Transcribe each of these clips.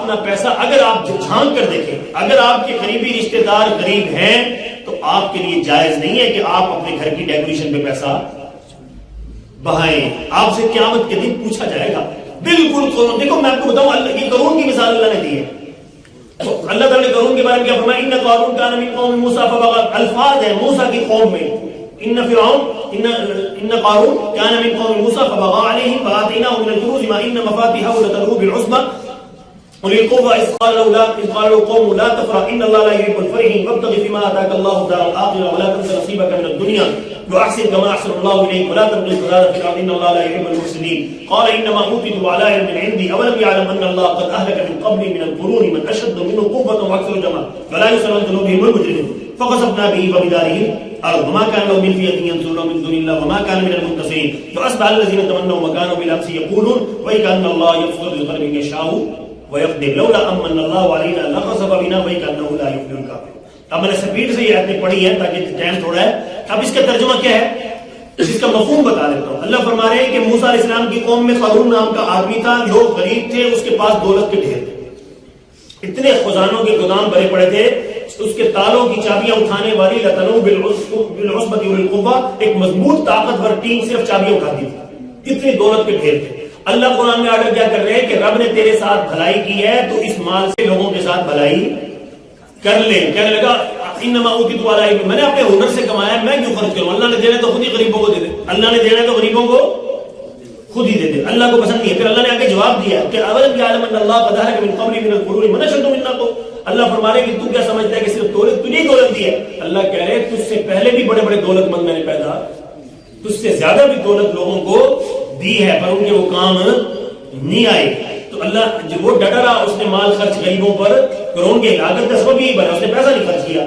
اپنا پیسہ اگر آپ جھانک کر دیکھیں، اگر آپ کے قریبی رشتہ دار غریب ہیں تو آپ کے لیے جائز نہیں ہے کہ آپ اپنے گھر کی ڈیکوریشن پہ پیسہ بہائیں. آپ سے قیامت کے دن پوچھا جائے گا. بالکل قرون، دیکھو میں آپ کو بتاؤں اللہ کی قرون کی مثال اللہ نے دی ہے. تو اللہ تعالیٰ نے قرون کے بارے میں کیا فرمایا؟ ان قارون کان من قوم موسیٰ فبغى، الفاظ ہے موسیٰ کی قوم میں. ان فرعون ان قارون كان من قوم موسى فبغى عليهم فآتيناه من الكنوز ما ان مفاتيحه لتنوء بالعصبة أولي القوة إذ قال له قوم لا تفرح إن الله لا يحب الفرحين وابتغ فيما آتاك الله الدار الآخرة ولا تنس نصيبك من الدنيا وأحسن كما أحسن الله إليك ولا تبغ الفساد في الأرض إن الله لا يحب المفسدين. قال إنما أوتيته على علم عندي أولم يعلم أن الله قد أهلك من قبل من القرون من أشد منه قوة وأكثر جمعا فلا يسأل عن ذنوبهم المجرمون. فخسفنا به وبداره الأرض وما كان له من فئة ينصرونه من دون الله وما كان من المنتصرين. فأصبح الذين تمنوا مكانه بالأمس يقولون ويكأن الله يبسط الرزق لمن يشاء ويقدر لولا أمن الله علينا لخسف بنا ويكأنه لا يفلح الكافرون. اب میں نے سپیڈ سے یہ آیتیں پڑھی ہیں تاکہ ٹائم تھوڑا ہے. اب اس کا ترجمہ کیا ہے، اس کا مفہوم بتا دیتا ہوں. اللہ فرما رہے ہیں کہ موسیٰ علیہ السلام کی قوم میں قارون نام کا آدمی تھا، لوگ غریب تھے، اس کے پاس دولت کے ڈھیر تھے، اتنے خزانوں کے گودام بھرے پڑے تھے، اس کے تالوں کی چابیاں اٹھانے والی لتنو بالعصبۃ اولي القوة، ایک مضبوط طاقتور ٹیم صرف چابیاں اٹھاتی تھی، اتنی دولت کے ڈھیر تھے. اللہ قرآن میں آرڈر کیا کر رہے ہیں کہ رب نے تیرے ساتھ بھلائی کی ہے تو اس مال سے لوگوں کے ساتھ بھلائی کر لے. کہنے لگا انما اوتیت علی علم، میں نے اپنے ہنر سے کمایا ہے، میں کیوں خرچ کروں؟ اللہ نے دینا تو خود ہی غریبوں کو دے دے، اللہ نے دینا تو غریبوں کو خود ہی دے دے، اللہ کو پسند نہیں ہے. پھر اللہ نے آگے جواب دیا کہ اولم یعلم ان اللہ قد اهلك من قبل من القرون من اشد منا قوة. اللہ فرما رہے کہ تو کیا سمجھتا ہے کہ صرف دولت تجھے دولت دی ہے؟ اللہ کہہ رہے تجھ سے پہلے بھی بڑے بڑے دولت مند میں نے پیدا، تجھ سے زیادہ بھی دولت لوگوں کو دی ہے پر ان کے وہ کام نہیں آئے. تو اللہ جب وہ ڈٹا رہا، اس نے مال خرچ غریبوں پر، قرون کے لاگت کا سبب یہی بنا، اس نے پیسہ نہیں خرچ کیا.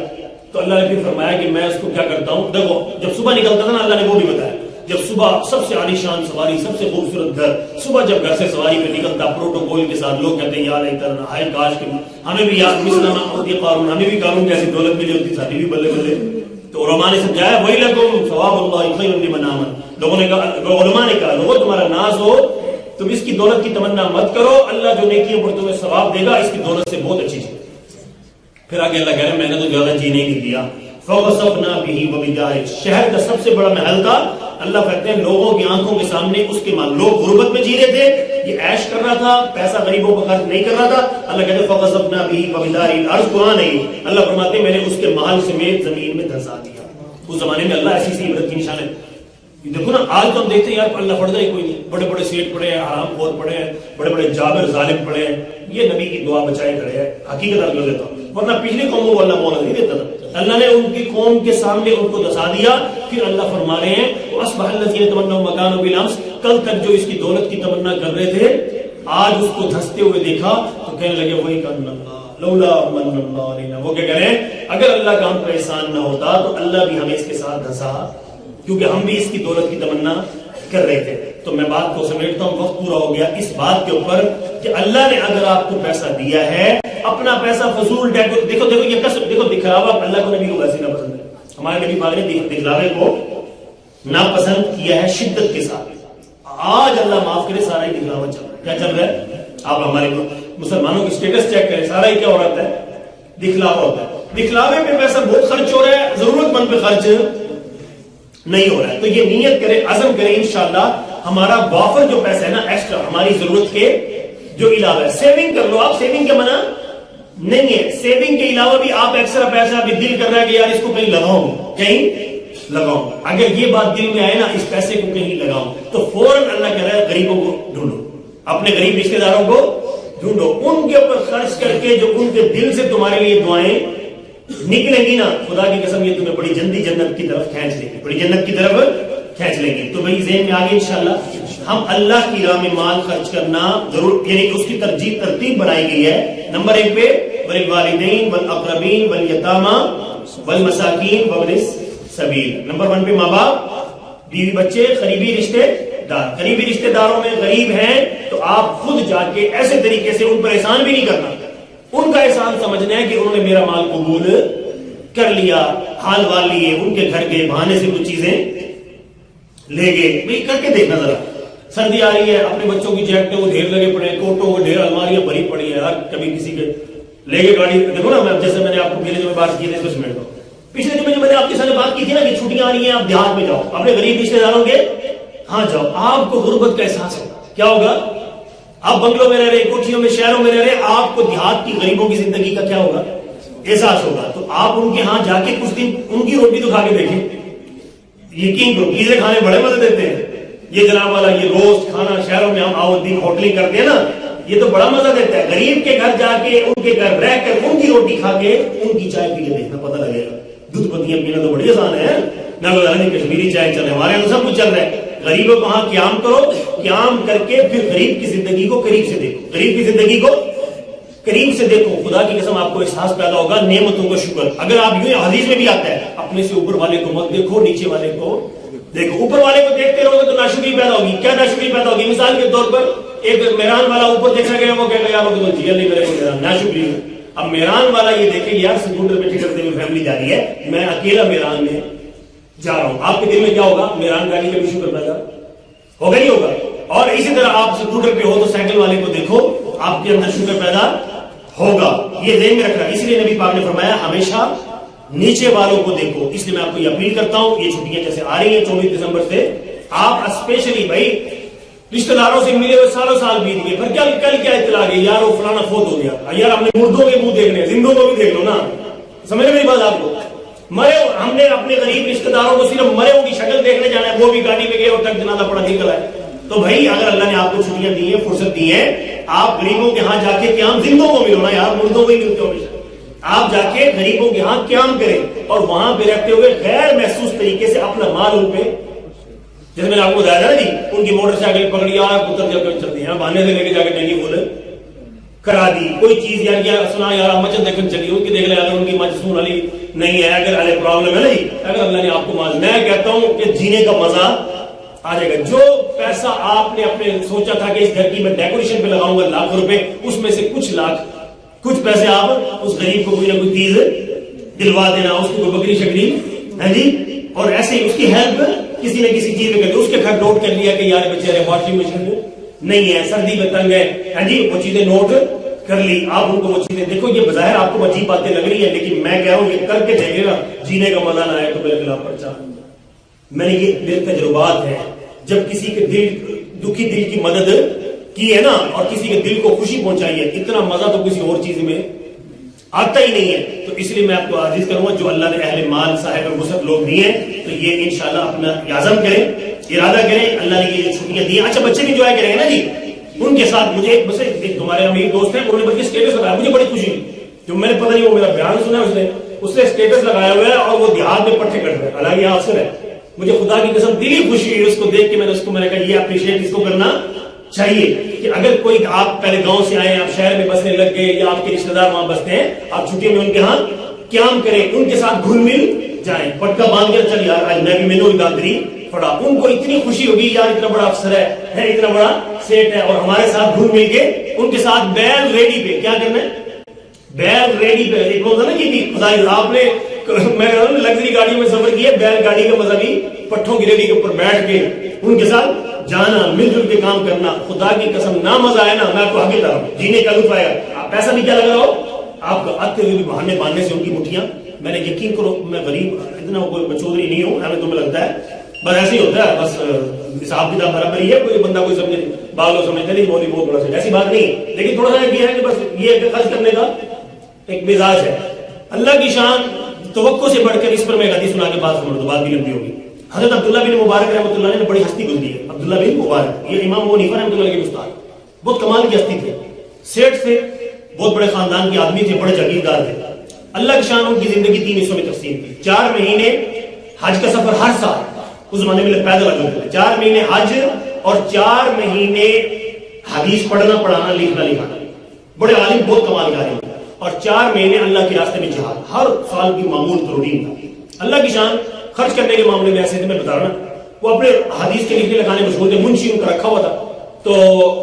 تو اللہ نے پھر فرمایا کہ میں اس کو کیا کرتا ہوں. دیکھو جب صبح نکلتا تھا نا، اللہ نے وہ بھی بتایا، جب صبح سب سے عالی شان سواری، سب سے خوبصورت گھر، صبح جب گھر سے سواری پہ نکلتا پروٹوکول کے ساتھ، لوگ کہتے ہیں یا لیتنا ہائے کاش کہ ہمیں بھی یاد مثل ما اوتی قارون، ہمیں بھی قارون جیسی دولت ملی ہوتی، ساتھی بھی بلے بلے. تو علماء نے سمجھایا ویلکم ثواب اللہ خیر لمن آمن. لوگوں نے کہا، علماء نے کہا لوگوں تمہارا ناز ہو، تم اس کی دولت کی تمنا مت کرو، اللہ جو نیکیوں پر تمہیں ثواب دے گا اس کی دولت سے بہت اچھی چیز. پھر آگے اللہ کہہ رہے ہیں میں نے تو زیادہ جینے نہیں دیا. فَوَصَفْنَا بِهِ وَبِدَارِهِ، شہر کا سب سے بڑا محل تھا. اللہ کہتے ہیں لوگوں کی آنکھوں کے سامنے اس کے مال، لوگ غربت میں جی رہے تھے، یہ عیش کر رہا تھا، پیسہ غریبوں پر خرچ نہیں کر رہا تھا. اللہ کہتے ہیں فَوَصَفْنَا بِهِ وَبِدَارِهِ الْأَرْضِ، قرآن ہے یہ. اللہ فرماتے ہیں میں نے اس کے محل سمیت زمین میں دھسا دیا. اس زمانے میں اللہ ایسی سی عبرت کی نشان ہے. دیکھو نا آج تو ہم دیکھتے ہیں یار اللہ پڑھتا ہی کوئی نہیں، بڑے بڑے سیٹ پڑے ہیں، حرام خور پڑے ہیں، بڑے بڑے جابر ظالم پڑے ہیں. یہ نبی کی دعا بچائے کھڑے ہیں، حقیقت اللہ دیتا ہوں، ورنہ پچھلی قوموں کو اللہ مولا نہیں دیتا تھا. اللہ نے ان کی قوم کے سامنے ان کو دسا دیا. پھر اللہ فرما رہے ہیں وَأَصْبَحَ الَّذِينَ تَمَنَّوْا مَكَانَهُ بِالْأَمْسِ، کل تک جو اس کی دولت کی تمنا کر رہے تھے آج اس کو دھستے ہوئے دیکھا تو کہنے لگے وَيْكَنَّ اللَّهَ لَوْلَا مَنَّ اللَّهُ عَلَيْنَا. وہ کیا کہہ رہے ہیں اگر اللہ کا ہم پر احسان نہ ہوتا تو اللہ بھی ہمیں اس کے ساتھ دھسا، کیونکہ ہم بھی اس کی دولت کی تمنا کر رہے تھے. تو میں بات کو سمیٹتا ہوں، وقت پورا ہو گیا اس بات کے اوپر کہ اللہ نے اگر آپ کو پیسہ دیا ہے، اپنا پیسہ فضول دیکھو یہ کسب، دیکھو دکھلاوا اللہ کو نبی کو ویسے نہ پسند ہے. ہمارے نبی پاک نے دکھلاوے کو ناپسند کیا ہے شدت کے ساتھ. آج اللہ معاف کرے سارا ہی دکھلاوا چل رہا ہے. کیا چل رہا ہے؟ آپ ہمارے مسلمانوں کی اسٹیٹس چیک کریں، سارا ہی کیا ہو رہا ہے؟ دکھلاوا ہوتا ہے. دکھلاوے پہ پیسہ بہت خرچ ہو رہا ہے، ضرورت مند پہ خرچ نہیں ہو رہا ہے. تو یہ نیت کرے، عزم کرے انشاءاللہ ہمارا وافر جو پیسہ ہے نا، ایکسٹرا ہماری ضرورت کے جو علاوہ ہے، سیونگ کر لو. آپ سیونگ کا منع نہیں ہے، سیونگ کے علاوہ بھی آپ ایکسٹرا پیسہ بھی دل کر رہا ہے کہ یار اس کو کہیں لگاؤں، کہیں لگاؤں. اگر یہ بات دل میں آئے نا اس پیسے کو کہیں لگاؤں تو فوراً اللہ کہہ رہا ہے غریبوں کو ڈھونڈو، اپنے غریب رشتہ داروں کو ڈھونڈو، ان کے اوپر خرچ کر کے جو ان کے دل سے تمہارے لیے دعائیں نکلیں گی نا، خدا کی قسم یہ تمہیں بڑی جلدی جنت کی طرف کھینچ لیں گی، بڑی جنت کی طرف کھینچ لیں گی. تو بھائی ذہن میں آگے انشاءاللہ ہم اللہ کی راہ میں مال خرچ کرنا ضرور، یعنی کہ اس کی ترتیب بنائی گئی ہے. نمبر 1 پہ وَلِلْوَالِدَيْنِ وَالْأَقْرَبِينَ وَالْيَتَامَى وَالْمَسَاكِينِ وَابْنِ السَّبِيلِ. نمبر 1 پہ ماں باپ، بیوی بچے، قریبی رشتے دار. قریبی رشتے داروں میں غریب ہیں تو آپ خود جا کے ایسے طریقے سے ان پر احسان بھی نہیں کرنا، ان کا احسان سمجھنا ہے کہ انہوں نے میرا مال قبول کر لیا، حال وال لیے، ان کے گھر گئے، بہانے سے کچھ چیزیں لے گئے. بھئی کر کے دیکھنا ذرا، سردی آ رہی ہے، اپنے بچوں کی جیکٹیں وہ ڈھیر لگے پڑے ہیں، کوٹوں کو ڈھیر، الماریاں بھری پڑی ہیں یار، کبھی کسی کے لے کے گاڑی دیکھو نا، میں جیسے میں نے آپ کو پہلے جو بات کی تھی اس میں پچھلے دن میں نے آپ کے ساتھ بات کی تھی نا کہ چھٹیاں آ رہی ہیں، آپ دیہات میں جاؤ، اپنے غریب رشتے داروں کے ہاں جاؤ، آپ کو غربت کا احساس ہوگا. کیا ہوگا؟ آپ بنگلوں میں رہ رہے، کوٹھیوں میں، شہروں میں رہ رہے، آپ کو دیہات کی غریبوں کی زندگی کا کیا ہوگا؟ احساس ہوگا. تو آپ ان کے ہاں جا کے کچھ دن ان کی روٹی تو کھا کے دیکھیں، یقین کرو پیزے کھانے بڑے مزے دیتے ہیں. یہ جناب والا یہ روسٹ کھانا شہروں میں ہم آؤدین ہوٹلنگ کرتے ہیں نا، یہ تو بڑا مزہ دیتا ہے. غریب کے گھر جا کے ان کے گھر رہ کر ان کی روٹی کھا کے ان کی چائے پی کے دیکھنا، پتہ لگے گا. دودھ پتیاں پینا تو بڑی آسان ہے، نہ کشمیری چائے چل رہے، ہمارے یہاں سب کچھ چل رہا ہے. غریبوں کو ہاں قیام کرو، قیام کر کے پھر غریب کی زندگی کو قریب سے دیکھو، غریب کی زندگی کو قریب سے دیکھو. خدا کی قسم آپ کو احساس پیدا ہوگا نعمتوں کا شکر. اگر آپ یوں، حدیث میں بھی آتا ہے، اپنے سے اوپر والے کو مت دیکھو، نیچے والے کو دیکھو. اوپر والے کو دیکھتے رہو گے تو ناشکری پیدا ہوگی. کیا ناشکری پیدا ہوگی؟ مثال کے طور پر ایک میران والا اوپر دیکھا گیا، وہ کہے گا یار وہ جیل نہیں میرے کو میران، ناشکری. اب میران والا یہ دیکھے یار سکوٹر پہ ٹکٹتے ہوئے فیملی جا رہی ہے، میں اکیلا میران میں جا رہا ہوں. آپ کے دل میں کیا ہوگا؟ میران گاڑی کا بھی شکر پیدا ہوگا نہیں ہوگا؟ اور اسی طرح آپ سکوٹر پہ ہو تو سائیکل والے کو دیکھو، آپ کے اندر شکر پیدا ہوگا. یہ ذہن میں رکھنا. اس لیے نبی پاک نے فرمایا ہمیشہ نیچے والوں کو دیکھو. اس لیے میں آپ کو یہ اپیل کرتا ہوں، یہ چھٹیاں جیسے آ رہی ہیں 24 دسمبر سے، آپ اسپیشلی بھائی رشتہ داروں سے ملے ہوئے سالوں سال بیت گئے، پھر کل کیا اطلاع گئی یار وہ فلانا فوت ہو گیا، یار ہم نے مردوں کے منہ دیکھنے، زندوں کو بھی دیکھ لو نا. سمجھ میری بات آپ کو؟ مرے ہم نے اپنے غریب رشتہ داروں کو صرف مرے کی شکل دیکھنے جانا ہے، وہ بھی گاڑی میں گئے اور تک جنازہ پڑا نکل آئے. تو بھائی اگر اللہ نے آپ کو چھٹیاں دی ہیں، فرصت دی ہے، آپ غریبوں کے ہاں جا کے قیام، زندوں کو ملو نا یار، مردوں کو ہی ملتے ہو. آپ جا کے غریبوں کے ہاں قیام کریں اور وہاں پہ رہتے ہوئے غیر محسوس طریقے سے اپنا مال ان پہ، جیسے میں نے آپ کو بتایا تھا جی، ان کی موٹر سائیکل پکڑی پتر جب چلتی ہے، بہانے سے لے کے جا کے ٹینگی فل کرا دی. کوئی چیز یار سنا یار مچھر دیکھنے چلی، ان کی دیکھ لیں اگر ان کی مچھ سون والی نہیں ہے، اگر پرابلم ہے نا جی، اگر اللہ نے آپ کو مال، میں کہتا ہوں کہ جینے کا مزہ آ جائے گا. جو پیسہ آپ نے اپنے سوچا تھا کہ اس گھر کی میں ڈیکوریشن پہ لگاؤں گا لاکھ روپے، اس میں سے کچھ پیسے آپ اس غریب کو کوئی نہ کوئی چیز دلوا دینا، اس کو کوئی بکری شکری ہے جی، اور ایسے ہی اس کی ہیلپ کسی نہ کسی چیز میں کر دی. اس کے گھر نوٹ کر لیا کہ یار بیچارے واشنگ مشین نہیں ہے، سردی میں تنگ ہے جی، وہ چیزیں نوٹ کر لی. آپ ان کو وہ چیزیں دیکھو، یہ بظاہر آپ کو عجیب باتیں لگ رہی ہیں، لیکن میں کہہ رہا ہوں یہ کر کے دیکھے نا، جینے کا مزہ نہ آئے تو میرے خلاف پرچہ. میں نے یہ میرے تجربات ہے، جب کسی کے دکھی دل کی مدد کی ہے نا اور کسی کے دل کو خوشی پہنچائی ہے، اتنا مزہ تو کسی اور چیز میں آتا ہی نہیں ہے. تو اس لیے میں آپ کو عزیز کروں گا، جو اللہ نے اہل مال صاحب وسعت لوگ دیے ہیں، تو یہ انشاءاللہ اپنا عزم کریں، ارادہ کریں. اللہ نے یہ چھٹیاں دی ہیں. اچھا بچے بھی انجوائے کریں گے نا جی، ان کے ساتھ. مجھے ایک تمہارے ہم ایک دوست ہیں، انہوں نے بلکہ اسٹیٹس لگایا، مجھے بڑی خوشی ہوئی. جو میں نے پتہ نہیں وہ میرا بیان سنا اس نے اسٹیٹس لگایا ہوا ہے اور وہ دیہات میں پٹھے کٹ رہے ہیں، حالانکہ یہاں افسر ہے. مجھے خدا کی قسم دلی خوشی ہوئی اس کو دیکھ کے. میں نے کہا یہ اپریشیٹ اس کو کرنا چاہیے کہ اگر کوئی آپ پہلے گاؤں سے آئے، آپ شہر میں بسنے لگ گئے یا آپ کے رشتہ دار وہاں بستے ہیں، آپ چھٹیوں میں ان کے ہاں قیام کریں، ان کے ساتھ گھل مل جائیں. پٹکا باندھ کر چل یار آج میں بھی مینو دادری پڑا. ان کو اتنی خوشی ہوگی یار اتنا بڑا افسر ہے، اتنا بڑا سیٹ ہے، اور ہمارے ساتھ گھل مل کے ان کے ساتھ بیل ریڈی پہ کیا کرنا ہے، بیل ریڈی پہ. ایک بات ہے نا کہ خدا آپ نے میں لگژری گاڑیوں میں سفر کیا، بیل گاڑی کا مزہ بھی پٹھوں کی ریڈی کے اوپر بیٹھ کے ان کے ساتھ جانا، مل جل کے کام کرنا. خدا کی قسم نہ مزہ آئے نا، میں آپ کو آگے لا رہا ہوں، جینے کا لطف آئے گا. پیسہ بھی کیا لگ رہا ہو آپ کو آتے ہوئے بھی بہانے باندھنے سے ان کی مٹھیاں. میں نے یقین کرو میں غریب اتنا کوئی چودھری نہیں ہوں، ہمیں تمہیں لگتا ہے بس ایسے ہی ہوتا ہے، بس حساب کتاب برابر ہی ہے، کوئی بندہ کوئی سمجھے باغ سمجھتے نہیں مولوی بہت بڑا سے، ایسی بات نہیں. لیکن تھوڑا سا یہ ہے کہ بس یہ خرچ کرنے کا ایک مزاج ہے. اللہ کی شان توقع سے بڑھ کر اس پر میں حدیث سنا کے بات سمجھ دو، بات بھی لمبی ہوگی. حضرت عبداللہ بن مبارک رحمۃ اللہ نے بڑی ہستی گزری ہے. عبداللہ بن مبارک یہ امام ابو حنیفہ رحمۃ اللہ کے استاد، بہت کمال کی ہستی تھے، سیٹ تھے، بہت بڑے خاندان کے آدمی تھے، بڑے جاگیردار تھے. اللہ کی شان ان کی زندگی 3 حصوں میں تقسیم تھی. 4 مہینے حج کا سفر ہر سال، اس زمانے میں پیدل حج ہوتے تھے. 4 مہینے حج اور 4 مہینے حدیث پڑھنا پڑھانا لکھنا لکھانا. بڑے عالم، بہت کمال کے عالم. اور 4 مہینے اللہ کے راستے میں جہاد، ہر سال کی معمول روٹین تھا. اللہ کی شان خرچ کرنے کے معاملے میں ایسے تھے، میں بتا رہا نا، وہ اپنے حدیث کے لکھنے لکھانے مشغول تھے. منشی ان کا رکھا ہوا تھا. تو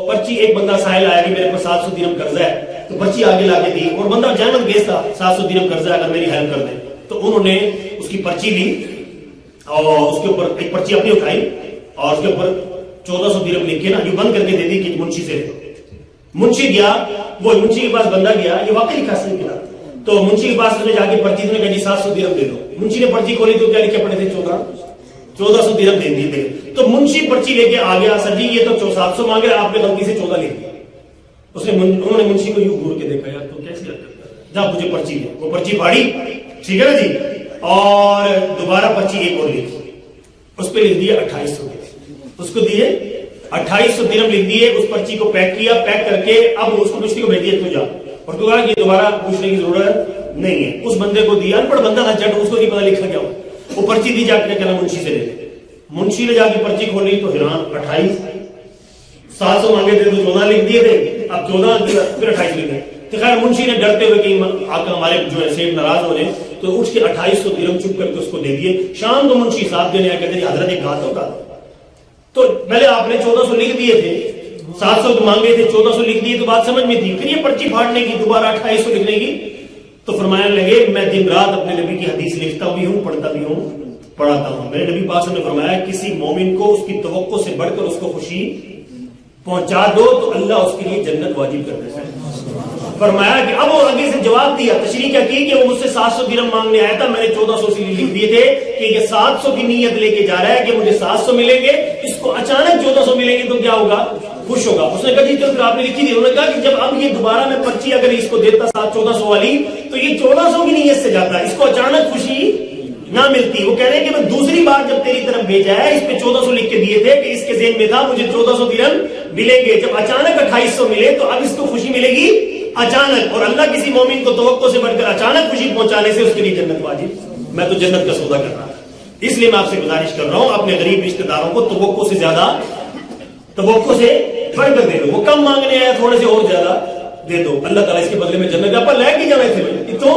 پرچی ایک بندہ سائل آیا کہ میرے پاس 700 درہم قرضہ ہے، تو پرچی آگے لا کے دی، اور بندہ جامن گیس تھا، 700 درہم قرضہ ہے اگر میری ہیلپ کر دیں. تو انہوں نے اس کی پرچی لی اور اس کے اوپر ایک پرچی اپنی اٹھائی اور اس کے اوپر 1400 درہم لکھ کے نا یہ بند کر کے دے دی کہ منشی سے لے. منشی گیا, وہ منشی کے پاس بندہ گیا, یہ واقعی لکھا سن گیا, تو منشی کے پاس اس نے جا کے پرچی نے کہا جی 700 درہم دے دو. منشی نے پرچی کھولی تو کیا لکھے پڑے تھے 1400 درہم دے دیے تھے. تو منشی پرچی لے کے آ گیا, سر جی یہ تو 700 مانگ رہے, آپ نے غلطی سے 14 لے دیا. انہوں نے منشی کو یوں گھور کے دیکھا, یار تو کیسے جا مجھے پرچی دے. وہ پرچی پھاڑی, ٹھیک ہے نا جی, اور دوبارہ پرچی ایک اور لکھی, اس پہ لکھ دیا 2800 درہم, اس کو دیے 2800 درہم لکھ دیے, اس پرچی کو پیک کیا, پیک کر کے اب اس کو مشتری کو بھیج دیا تو جا, اور تو کہا کہ دوبارہ پوچھنے کی ضرورت نہیں ہے. اس بندے کو دیا, ان پڑھ بندہ تھا جٹ, اس کو نہیں پتا لکھا کیا ہو. وہ پرچی دی, جا کے کہنا منشی سے لے لے. منشی نے جا کے پرچی کھولی تو حیران, 28 700 مانگے تھے تو 14 لکھ دیے تھے, اب 14 پھر 28 لکھ گئے. تو خیر منشی نے ڈرتے ہوئے کہ آقا ہمارے جو ہے سیٹ ناراض ہو رہے ہیں, تو اٹھ کے 2800 درہم چپ کر کے اس کو دے دیے. شام کو منشی صاحب دینے آئے, کہتے ہیں حضرت ایک بات ہوتا, تو پہلے آپ نے 1400 لکھ دیے تھے, 700 مانگے تھے, 1400 لکھ دیے تو بات سمجھ میں تھی, پھر یہ پرچی پھاڑنے کی, دوبارہ 2800 لکھنے کی. تو فرمانے لگے میں دن رات اپنے نبی کی حدیث لکھتا بھی ہوں, پڑھتا بھی ہوں, پڑھاتا ہوں. میرے نبی پاک نے فرمایا کسی مومن کو اس کی توقع سے بڑھ کر اس کو خوشی پہنچا دو تو اللہ اس کے لیے جنت واجب کر دیتا ہے. فرمایا کہ اب وہ آگے سے جواب دیا, تشریح کیا کی کہ وہ مجھ سے 700 درہم مانگنے آیا تھا, میں نے 1400 سے لکھ دیے تھے کہ یہ 700 کی نیت لے کے جا رہا ہے کہ مجھے 700 ملیں گے, اس کو اچانک 1400 ملیں گے تو کیا ہوگا, خوش ہوگا. اس نے کہا جی تو پھر آپ نے لکھی تھی. انہوں نے کہا کہ جب اب یہ دوبارہ میں پرچی اگر اس کو دیتا 1400 والی تو یہ 1400 کی نیت سے جاتا, اس کو اچانک خوشی نہ ملتی. وہ کہہ رہے ہیں کہ میں دوسری بار جب تیری طرف بھیجا ہے, اس پہ 1400 لکھ کے دیے تھے کہ اس کے ذہن میں تھا مجھے 1400 درہم ملیں گے, جب اچانک 2800 ملے تو اب اس کو خوشی ملے گی اچانک, اور اللہ کسی مومن کو توقع سے بڑھ کر اچانک خوشی پہنچانے سے اس کے لیے جنت واجب. میں تو جنت کا سودا کر رہا ہوں, اس لیے میں آپ سے گزارش کر رہا ہوں اپنے غریب رشتہ داروں کو توقع سے زیادہ, توقع سے بڑھ کر دے دو. وہ کم مانگنے آیا, تھوڑے سے اور زیادہ دے دو, اللہ تعالیٰ اس کے بدلے میں جنت. آپ لے کے جانے تھے تو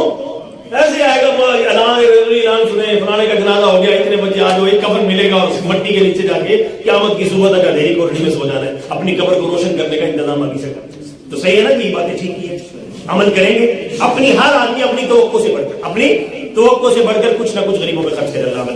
ایسے آئے گا, اعلان سنے فلانے کا جنازہ ہو گیا, اتنے بجے آ جاؤ, ایک کفن ملے گا, اور مٹی کے نیچے جا کے قیامت کی صبح تک اندھیری کوٹڑی میں سو جانا ہے, اپنی قبر کو روشن کرنے کا انتظام ابھی سے کرنا. تو صحیح ہے نا کہ یہ باتیں ٹھیک کی ہے, عمل کریں گے. اپنی ہر آدمی اپنی توقع سے بڑھ کر, اپنی توقع سے بڑھ کر کچھ نہ کچھ غریبوں پہ خرچ کرے, اللہ